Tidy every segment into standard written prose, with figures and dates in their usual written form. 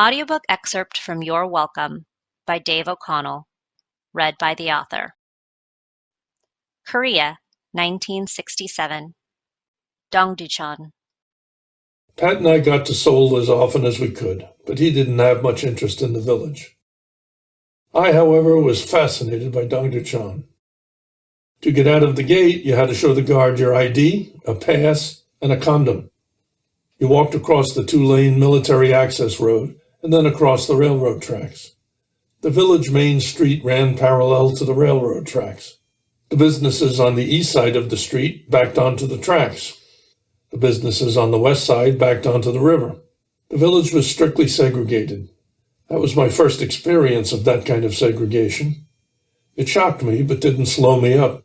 Audiobook excerpt from You're Welcome by Dave O'Connell, read by the author. Korea, 1967. Dongducheon. Pat and I got to Seoul as often as we could, but he didn't have much interest in the village. I, however, was fascinated by Dongducheon. To get out of the gate, you had to show the guard your ID, a pass, and a condom. You walked across the two-lane military access road and then across the railroad tracks. The village main street ran parallel to the railroad tracks. The businesses on the east side of the street backed onto the tracks. The businesses on the west side backed onto the river. The village was strictly segregated. That was my first experience of that kind of segregation. It shocked me, but didn't slow me up.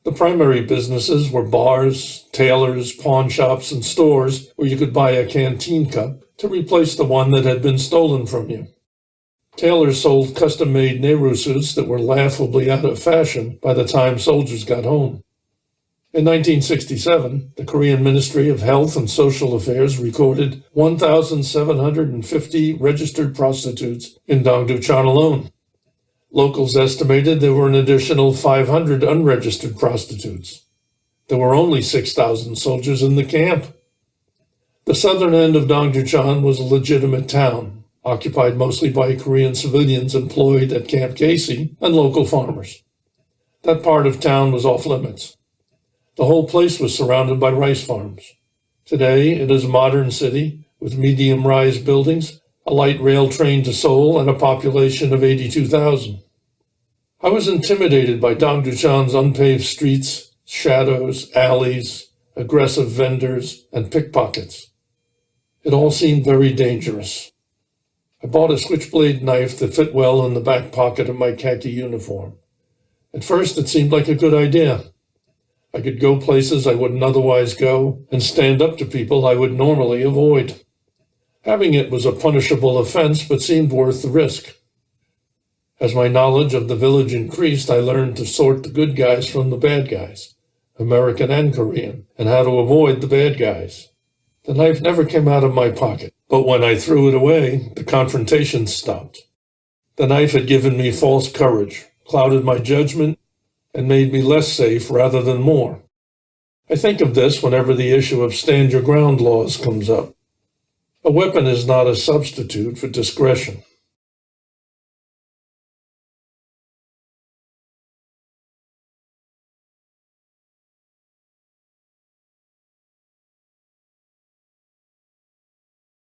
The primary businesses were bars, tailors, pawn shops, and stores where you could buy a canteen cup to replace the one that had been stolen from you. Tailors sold custom-made Nehru suits that were laughably out of fashion by the time soldiers got home. In 1967, the Korean Ministry of Health and Social Affairs recorded 1,750 registered prostitutes in Dongducheon alone. Locals estimated there were an additional 500 unregistered prostitutes. There were only 6,000 soldiers in the camp. The southern end of Dongducheon was a legitimate town, occupied mostly by Korean civilians employed at Camp Casey and local farmers. That part of town was off limits. The whole place was surrounded by rice farms. Today, it is a modern city with medium-rise buildings, a light rail train to Seoul, and a population of 82,000. I was intimidated by Dongducheon's unpaved streets, shadows, alleys, aggressive vendors, and pickpockets. It all seemed very dangerous. I bought a switchblade knife that fit well in the back pocket of my khaki uniform. At first, it seemed like a good idea. I could go places I wouldn't otherwise go and stand up to people I would normally avoid. Having it was a punishable offense, but seemed worth the risk. As my knowledge of the village increased, I learned to sort the good guys from the bad guys, American and Korean, and how to avoid the bad guys. The knife never came out of my pocket, but when I threw it away, the confrontation stopped. The knife had given me false courage, clouded my judgment, and made me less safe rather than more. I think of this whenever the issue of stand-your-ground laws comes up. A weapon is not a substitute for discretion.